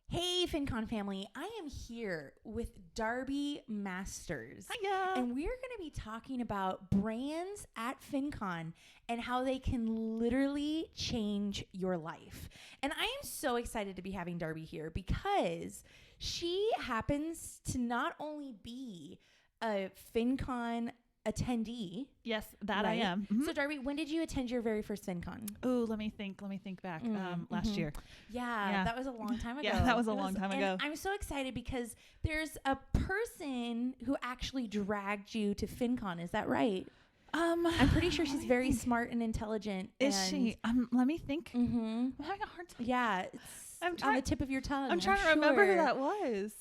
Hey, FinCon family. I am here with Darbi Masters. Hiya. And we're going to be talking about brands at FinCon and how they can literally change your life. And I am so excited to be having Darbi here because she happens to not only be a FinCon attendee. Yes, that right? I am. Mm-hmm. So Darbi, when did you attend your very first FinCon? Oh, let me think back. Last year. Yeah, that was a long time ago. Yeah, that was a long time ago. I'm so excited because there's a person who actually dragged you to FinCon. Is that right? I'm pretty sure she's very smart and intelligent. Is she? Let me think. Mm-hmm. I'm having a hard time. Yeah, it's on the tip of your tongue. I'm trying to remember who that was.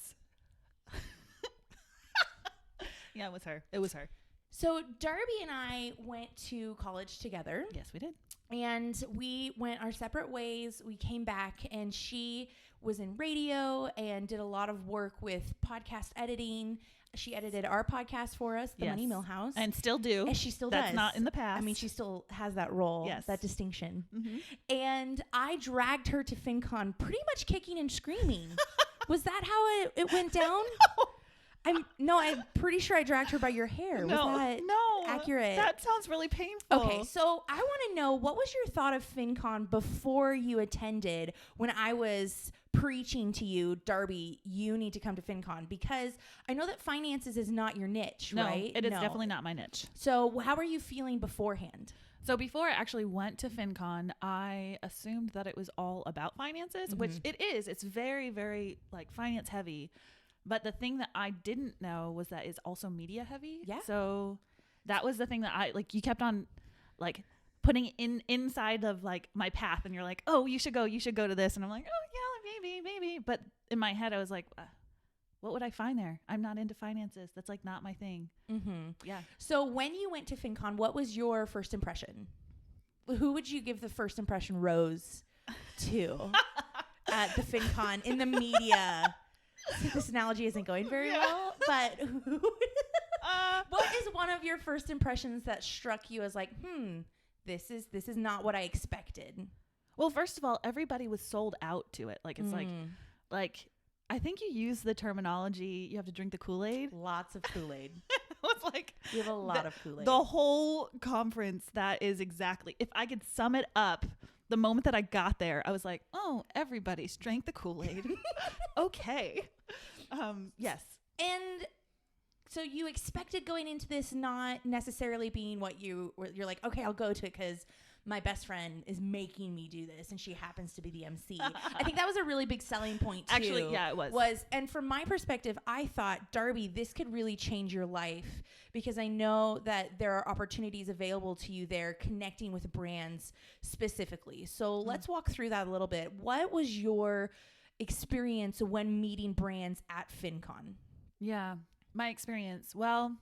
Yeah, it was her. It was her. So Darbi and I went to college together. Yes, we did. And we went our separate ways. We came back and she was in radio and did a lot of work with podcast editing. She edited our podcast for us, The Money Mill House. And still do. And she still does. That's not in the past. I mean, she still has that role, that distinction. Mm-hmm. And I dragged her to FinCon pretty much kicking and screaming. Was that how it went down? No. I'm pretty sure I dragged her by your hair. Was that accurate? That sounds really painful. Okay, so I want to know, what was your thought of FinCon before you attended when I was preaching to you, Darbi, you need to come to FinCon? Because I know that finances is not your niche, right? It is definitely not my niche. So how are you feeling beforehand? So before I actually went to FinCon, I assumed that it was all about finances, which it is. It's very, very like finance heavy. But the thing that I didn't know was that it's also media heavy. Yeah. So that was the thing that you kept on like putting inside of like my path. And you're like, oh, you should go to this. And I'm like, oh yeah, maybe. But in my head, I was like, what would I find there? I'm not into finances. That's like not my thing. Mm-hmm. Yeah. So when you went to FinCon, what was your first impression? Who would you give the first impression rose to at the FinCon in the media? This analogy isn't going very well, but what is one of your first impressions that struck you as like, this is not what I expected? Well, first of all, everybody was sold out to it. Like, it's like I think you use the terminology, you have to drink the Kool-Aid. Lots of Kool-Aid. It's like we have a lot of Kool-Aid. The whole conference, that is exactly, if I could sum it up, the moment that I got there, I was like, oh, everybody's drank the Kool-Aid. Okay. Yes. And so you expected going into this not necessarily being what you're like, okay, I'll go to it because my best friend is making me do this and she happens to be the MC. I think that was a really big selling point too. Actually, yeah, it was. And from my perspective, I thought, Darbi, this could really change your life because I know that there are opportunities available to you there connecting with brands specifically. So let's walk through that a little bit. What was your experience when meeting brands at FinCon? Yeah, my experience. Well,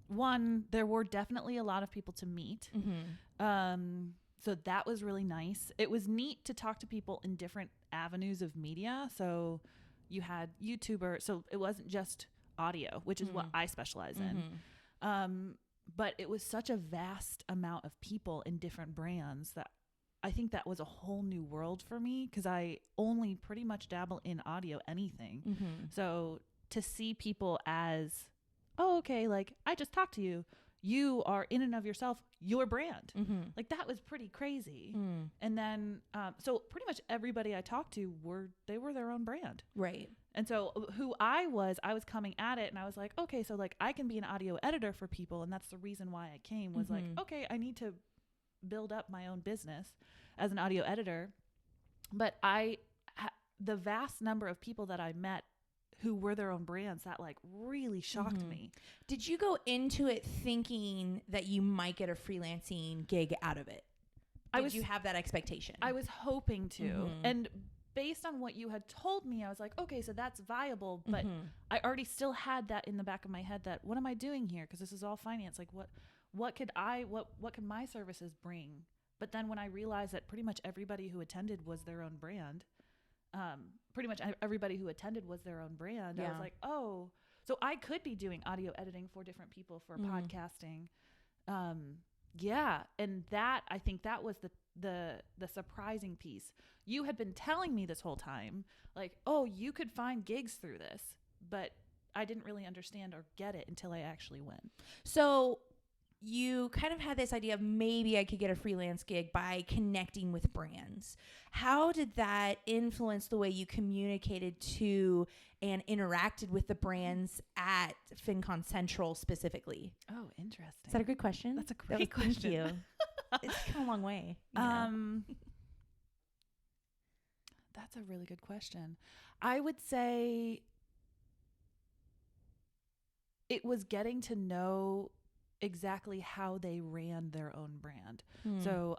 one, there were definitely a lot of people to meet. So that was really nice. It was neat to talk to people in different avenues of media. So you had YouTuber. So it wasn't just audio, which is what I specialize in. But it was such a vast amount of people in different brands that I think that was a whole new world for me because I only pretty much dabble in audio anything. So to see people as, oh, okay, like I just talked to you. You are in and of yourself, your brand. Like that was pretty crazy. And then, so pretty much everybody I talked to were their own brand. Right. And so who I was coming at it and I was like, okay, so like I can be an audio editor for people. And that's the reason why I came was like, okay, I need to build up my own business as an audio editor. But the vast number of people that I met who were their own brands, that like really shocked me. Did you go into it thinking that you might get a freelancing gig out of it? Did you have that expectation? I was hoping to. And based on what you had told me, I was like, okay, so that's viable. But I already still had that in the back of my head that what am I doing here? Because this is all finance. Like what could my services bring? But then when I realized that pretty much everybody who attended was their own brand, I was like, oh, so I could be doing audio editing for different people for podcasting. And that, I think that was the surprising piece. You had been telling me this whole time, like, oh, you could find gigs through this, but I didn't really understand or get it until I actually went. So you kind of had this idea of maybe I could get a freelance gig by connecting with brands. How did that influence the way you communicated to and interacted with the brands at FinCon Central specifically? Oh, interesting. Is that a good question? That's a great question. Thank you. It's come a long way. You know? That's a really good question. I would say it was getting to know exactly how they ran their own brand. So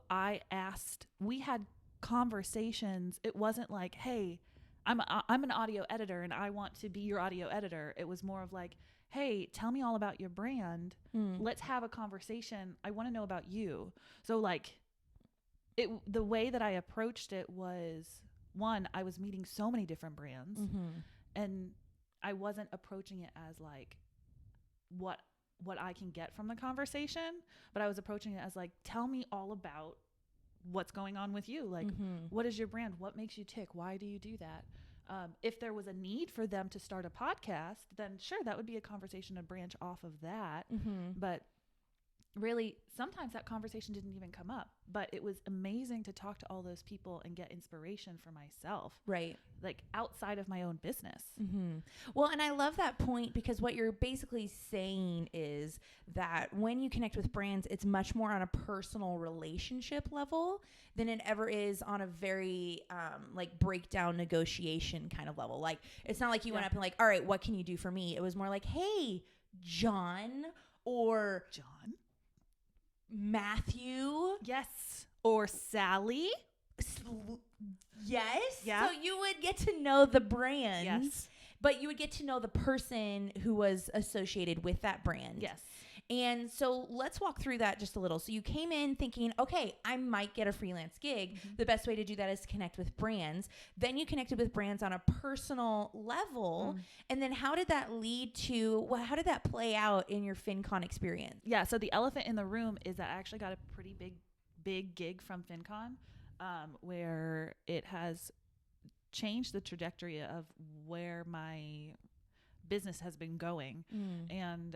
we had conversations. It wasn't like, hey, I'm an audio editor and I want to be your audio editor. It was more of like, hey, tell me all about your brand. Let's have a conversation. I want to know about you. So like the way that I approached it was, one, I was meeting so many different brands and I wasn't approaching it as like what I can get from the conversation, but I was approaching it as like, tell me all about what's going on with you. Like, what is your brand? What makes you tick? Why do you do that? If there was a need for them to start a podcast, then sure, that would be a conversation to branch off of that. But really, sometimes that conversation didn't even come up, but it was amazing to talk to all those people and get inspiration for myself. Right. Like outside of my own business. Well, and I love that point because what you're basically saying is that when you connect with brands, it's much more on a personal relationship level than it ever is on a very like breakdown negotiation kind of level. Like, it's not like you went up and like, all right, what can you do for me? It was more like, hey, John or Matthew. Yes. Or Sally. Yes. Yeah. So you would get to know the brand. Yes. But you would get to know the person who was associated with that brand. Yes. And so let's walk through that just a little. So you came in thinking, okay, I might get a freelance gig. The best way to do that is to connect with brands. Then you connected with brands on a personal level. And then how did that lead to, well, how did that play out in your FinCon experience? Yeah. So the elephant in the room is that I actually got a pretty big gig from FinCon, where it has changed the trajectory of where my business has been going. And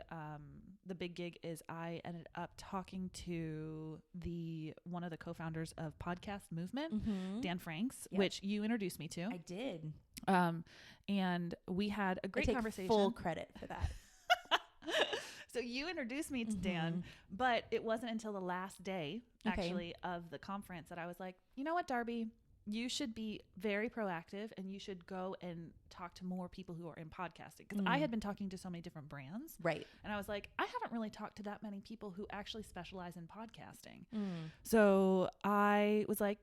the big gig is I ended up talking to one of the co-founders of Podcast Movement, Dan Franks, which you introduced me to. I did. And we had a great conversation. Full credit for that. So you introduced me to Dan, but it wasn't until the last day actually of the conference that I was like, you know what, Darbi, you should be very proactive and you should go and talk to more people who are in podcasting. Because I had been talking to so many different brands. Right. And I was like, I haven't really talked to that many people who actually specialize in podcasting. So I was like,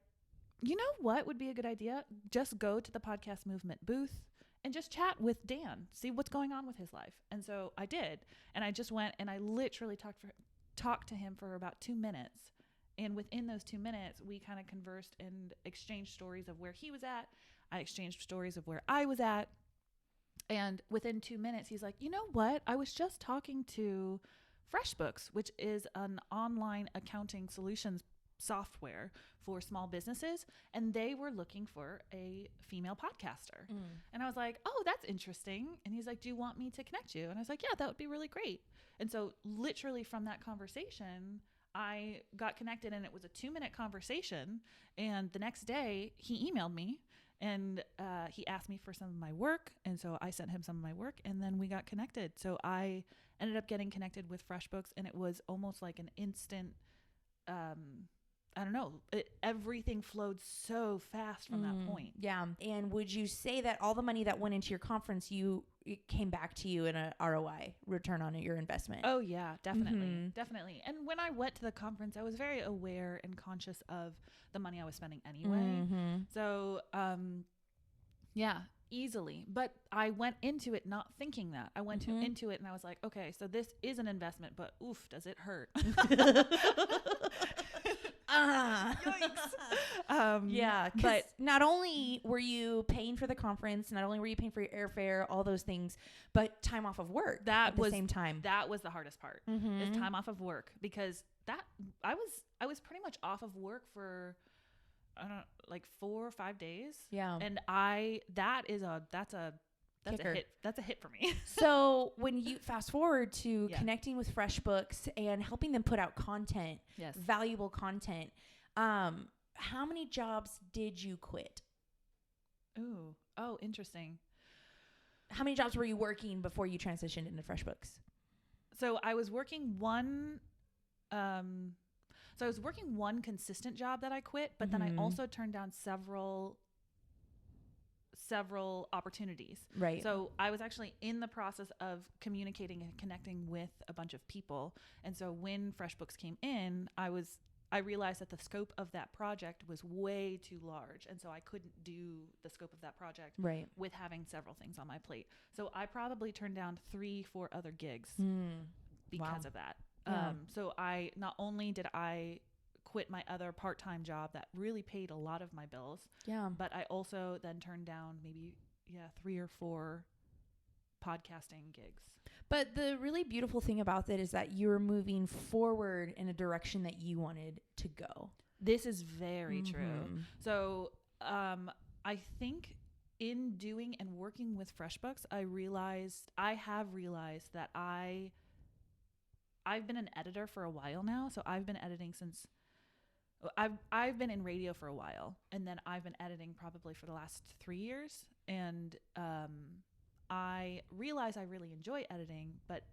you know what would be a good idea? Just go to the Podcast Movement booth and just chat with Dan, see what's going on with his life. And so I did. And I just went and I literally talked to him for about 2 minutes. And within those 2 minutes, we kind of conversed and exchanged stories of where he was at. I exchanged stories of where I was at. And within 2 minutes, he's like, you know what? I was just talking to FreshBooks, which is an online accounting solutions software for small businesses. And they were looking for a female podcaster. And I was like, oh, that's interesting. And he's like, do you want me to connect you? And I was like, yeah, that would be really great. And so literally from that conversation, I got connected and it was a 2-minute conversation. And the next day he emailed me and he asked me for some of my work. And so I sent him some of my work and then we got connected. So I ended up getting connected with FreshBooks and it was almost like an instant, I don't know, everything flowed so fast from that point. Yeah. And would you say that all the money that went into your conference, it came back to you in a ROI, return on your investment? Oh yeah, definitely. Definitely. And when I went to the conference, I was very aware and conscious of the money I was spending anyway. So, yeah, easily. But I went into it not thinking that. I went into it and I was like, okay, so this is an investment, but oof, does it hurt? Yikes. Yeah, but not only were you paying for the conference, not only were you paying for your airfare, all those things, but time off of work at the same time. That was the hardest part, is time off of work, because that I was pretty much off of work for like 4 or 5 days. Yeah. And that's a hit. That's a hit for me. So when you fast forward to Yeah. connecting with FreshBooks and helping them put out content, Yes. valuable content, how many jobs did you quit? Ooh. Oh, interesting. How many jobs were you working before you transitioned into FreshBooks? So I was working one consistent job that I quit, but then I also turned down several opportunities. Right. So I was actually in the process of communicating and connecting with a bunch of people. And so when FreshBooks came in, I realized that the scope of that project was way too large. And so I couldn't do the scope of that project with having several things on my plate. So I probably turned down 3-4 other gigs because of that. Yeah. So I, not only did I quit my other part-time job that really paid a lot of my bills, but I also then turned down maybe 3 or 4 podcasting gigs. But the really beautiful thing about that is that you're moving forward in a direction that you wanted to go. This is very true. So I think in doing and working with FreshBooks, I have realized that I've been an editor for a while now. So I've been editing since I've been in radio for a while, and then I've been editing probably for the last 3 years. And I realize I really enjoy editing, but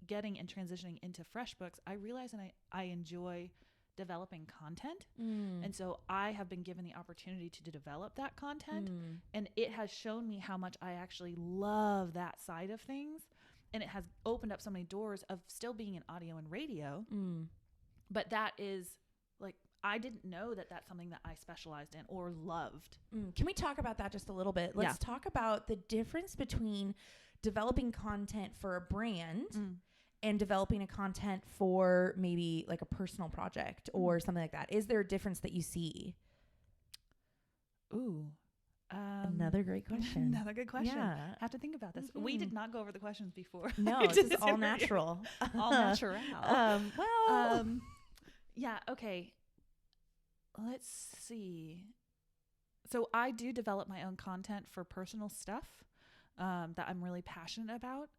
getting and transitioning into FreshBooks, I realize I enjoy developing content. And so I have been given the opportunity to develop that content, and it has shown me how much I actually love that side of things. And it has opened up so many doors of still being in audio and radio. But that is like, I didn't know that that's something that I specialized in or loved. Can we talk about that just a little bit? Let's talk about the difference between developing content for a brand and developing a content for maybe like a personal project or something like that. Is there a difference that you see? Ooh. Another great question. Another good question. Yeah. Have to think about this. We did not go over the questions before. No, this is all natural. All natural. Yeah. Okay. Let's see. So I do develop my own content for personal stuff that I'm really passionate about.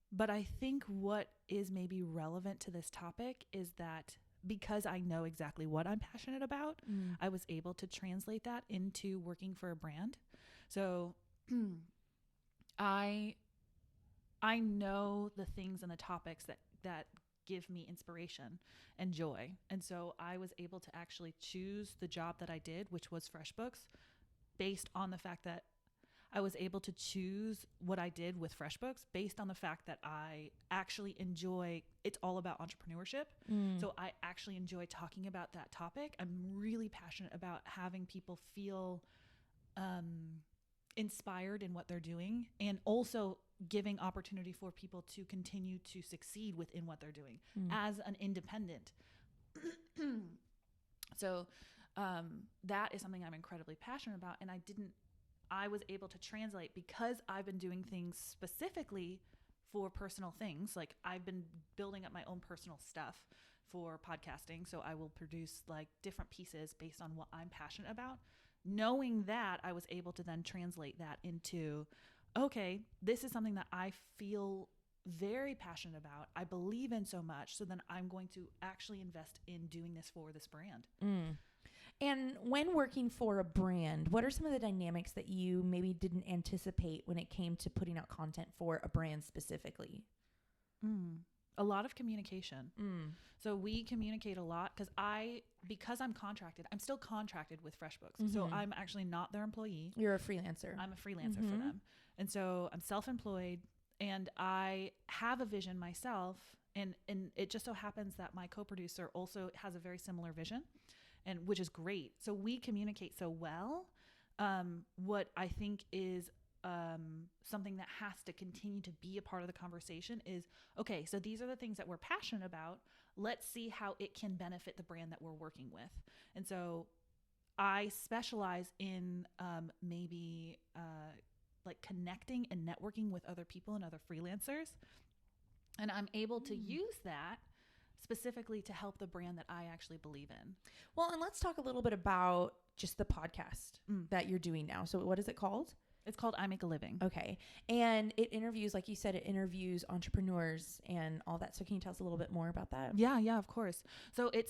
But I think what is maybe relevant to this topic is that because I know exactly what I'm passionate about, I was able to translate that into working for a brand. So I know the things and the topics that give me inspiration and joy. And so I was able to actually choose the job that I did, which was FreshBooks, based on the fact that I was able to choose what I did with FreshBooks based on the fact that I actually enjoy, it's all about entrepreneurship. So I actually enjoy talking about that topic. I'm really passionate about having people feel inspired in what they're doing, and also giving opportunity for people to continue to succeed within what they're doing as an independent. So that is something I'm incredibly passionate about. And I was able to translate because I've been doing things specifically for personal things. Like I've been building up my own personal stuff for podcasting. So I will produce like different pieces based on what I'm passionate about. Knowing that, I was able to then translate that into, okay, this is something that I feel very passionate about. I believe in so much. So then I'm going to actually invest in doing this for this brand. And when working for a brand, what are some of the dynamics that you maybe didn't anticipate when it came to putting out content for a brand specifically? A lot of communication. So we communicate a lot because I'm contracted. I'm still contracted with FreshBooks. So I'm actually not their employee. You're a freelancer. I'm a freelancer for them. And so I'm self-employed, and I have a vision myself. And it just so happens that my co-producer also has a very similar vision, and which is great. So we communicate so well. What I think is something that has to continue to be a part of the conversation is, okay, so these are the things that we're passionate about. Let's see how it can benefit the brand that we're working with. And so I specialize in maybe like connecting and networking with other people and other freelancers. And I'm able to use that specifically to help the brand that I actually believe in. Well, and let's talk a little bit about just the podcast that you're doing now. So what is it called? It's called I Make a Living. Okay. And it interviews, like you said, it interviews entrepreneurs and all that. So can you tell us a little bit more about that? Yeah, of course. So it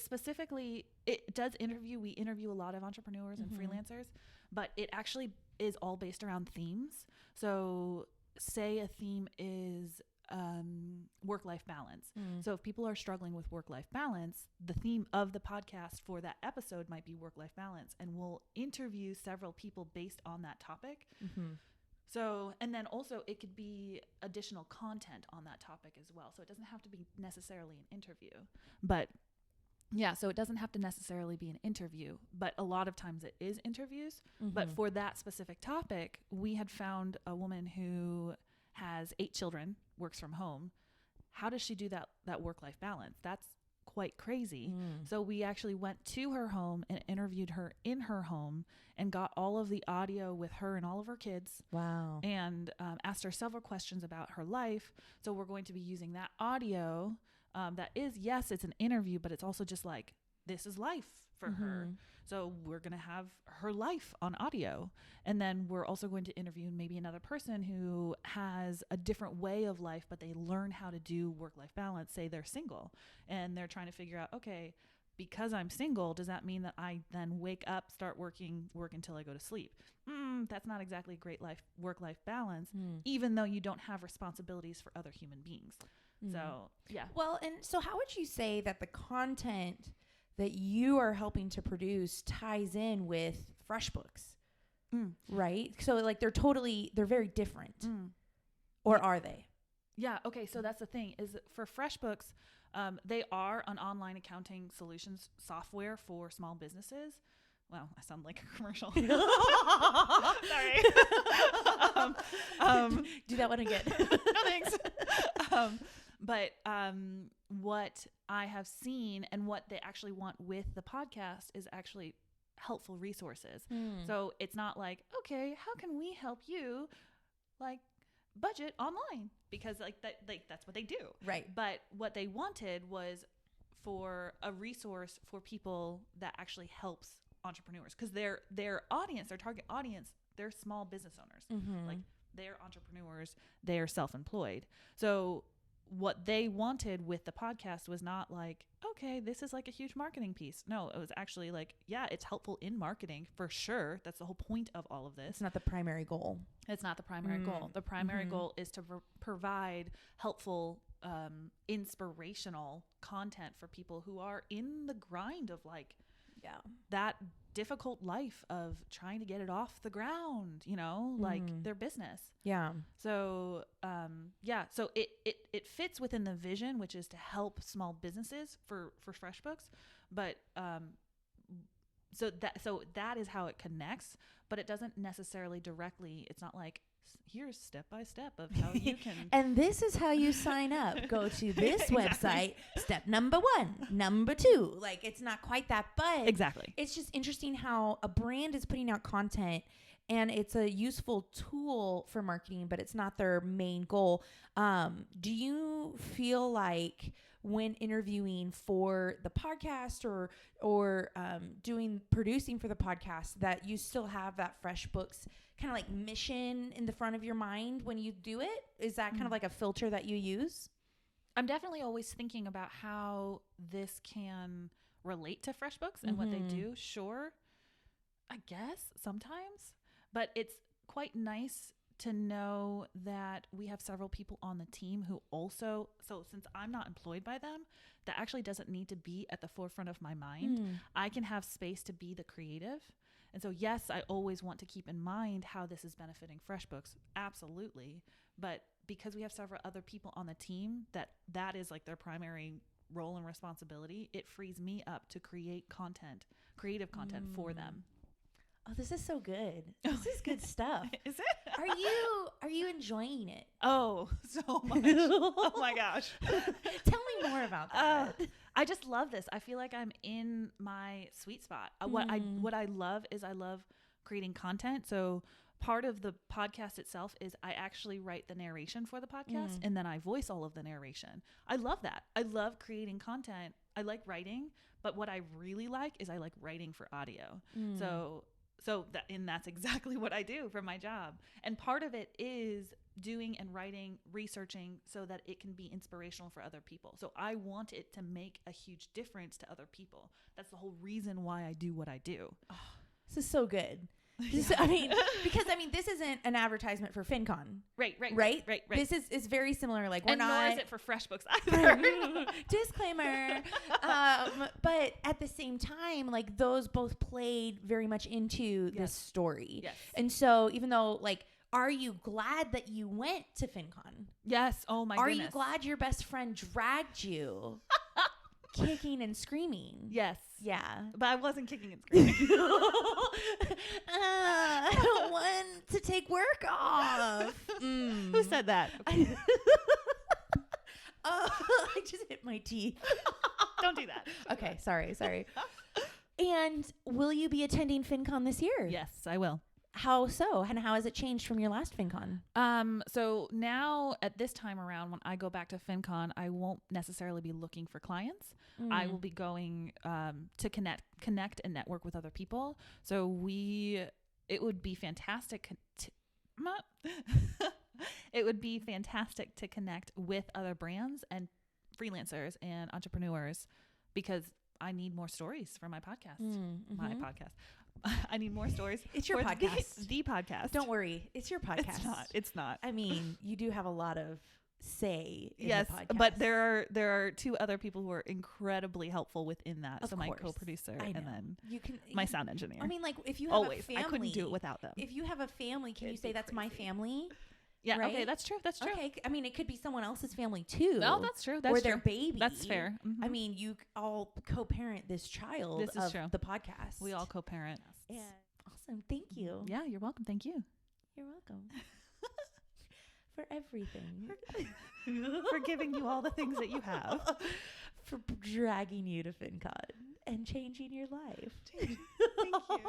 does interview. We interview a lot of entrepreneurs and freelancers, but it actually is all based around themes. So say a theme is work-life balance. So if people are struggling with work-life balance, the theme of the podcast for that episode might be work-life balance, and we'll interview several people based on that topic. So, and then also it could be additional content on that topic as well. So it doesn't have to be necessarily an interview, but yeah, so it doesn't have to necessarily be an interview, but a lot of times it is interviews. But for that specific topic, we had found a woman who has 8 children, works from home. How does she do that work-life balance? That's quite crazy. So we actually went to her home and interviewed her in her home and got all of the audio with her and all of her kids. Wow. And asked her several questions about her life. So we're going to be using that audio. That is, yes, it's an interview, but it's also just like, this is life for her. So we're going to have her life on audio. And then we're also going to interview maybe another person who has a different way of life, but they learn how to do work-life balance. Say they're single and they're trying to figure out, okay, because I'm single, does that mean that I then wake up, start work until I go to sleep? That's not exactly a great work-life balance, even though you don't have responsibilities for other human beings. So, yeah. Well, and so how would you say that the content that you are helping to produce ties in with FreshBooks? Right? So like they're very different. Or are they? Yeah. Okay. So that's the thing is for FreshBooks, they are an online accounting solutions software for small businesses. Wow, I sound like a commercial. Sorry. Do that one again. No thanks. But what I have seen and what they actually want with the podcast is actually helpful resources. So it's not like, okay, how can we help you like budget online? Because that's what they do. Right. But what they wanted was for a resource for people that actually helps entrepreneurs, because their audience, their target audience, they're small business owners. Like they're entrepreneurs, they're self-employed. So what they wanted with the podcast was not like, okay, this is like a huge marketing piece. No, it was actually like, yeah, it's helpful in marketing for sure. That's the whole point of all of this. It's not the primary goal. It's not the primary goal. The primary goal is to provide helpful, inspirational content for people who are in the grind of like, that difficult life of trying to get it off the ground, like their business. Yeah. So, so it fits within the vision, which is to help small businesses for FreshBooks. But, so that is how it connects, but it doesn't necessarily directly, it's not like, here's step by step of how you can. And this is how you sign up. Go to this website. Step number 1, number 2. Like it's not quite that, but exactly. It's just interesting how a brand is putting out content and it's a useful tool for marketing, but it's not their main goal. Do you feel like when interviewing for the podcast or producing for the podcast that you still have that FreshBooks kind of like mission in the front of your mind when you do it? Is that kind of like a filter that you use? I'm definitely always thinking about how this can relate to FreshBooks and what they do. Sure, I guess sometimes, but it's quite nice to know that we have several people on the team who also, so since I'm not employed by them, that actually doesn't need to be at the forefront of my mind. I can have space to be the creative. And so, yes, I always want to keep in mind how this is benefiting FreshBooks. Absolutely. But because we have several other people on the team that is like their primary role and responsibility, it frees me up to create creative content for them. Oh, this is so good. This is good stuff. Is it? Are you enjoying it? Oh, so much. Oh my gosh. Tell me more about that. I just love this. I feel like I'm in my sweet spot. What I love is I love creating content. So part of the podcast itself is I actually write the narration for the podcast and then I voice all of the narration. I love that. I love creating content. I like writing, but what I really like is I like writing for audio. And that's exactly what I do for my job. And part of it is doing and writing, researching so that it can be inspirational for other people. So I want it to make a huge difference to other people. That's the whole reason why I do what I do. Oh, this is so good. This, because this isn't an advertisement for FinCon. Right. This is very similar. Like, we're and not. Nor is it for FreshBooks either. Disclaimer. But at the same time, like, those both played very much into this story. Yes. And so even though, like, are you glad that you went to FinCon? Yes. Oh my goodness. Are you glad your best friend dragged you kicking and screaming? Yes. Yeah. But I wasn't kicking and screaming. I don't want to take work off. Who said that? Okay. I just hit my teeth. Don't do that. Okay. Sorry. And will you be attending FinCon this year? Yes, I will. How so? And how has it changed from your last FinCon? So now at this time around, when I go back to FinCon, I won't necessarily be looking for clients. I will be going to connect and network with other people. So it would be fantastic. It would be fantastic to connect with other brands and freelancers and entrepreneurs, because I need more stories for my podcast. My podcast. I need more stories. It's your podcast. The podcast. Don't worry. It's your podcast. It's not. I mean, you do have a lot of say in yes, the podcast. but there are two other people who are incredibly helpful within that. Of my course. co-producer and then my sound engineer. I mean, like, if you have always, a family, I couldn't do it without them. If you have a family, can you say that's my family? Yeah. Right? Okay. That's true. Okay. I mean, it could be someone else's family too. No, that's true. Or their baby. That's fair. Mm-hmm. I mean, you all co-parent this child of the podcast. We all co-parent. Yeah. Awesome. Thank you. Yeah, you're welcome. Thank you. You're welcome. For everything. For giving you all the things that you have. For dragging you to FinCon and changing your life. Thank you.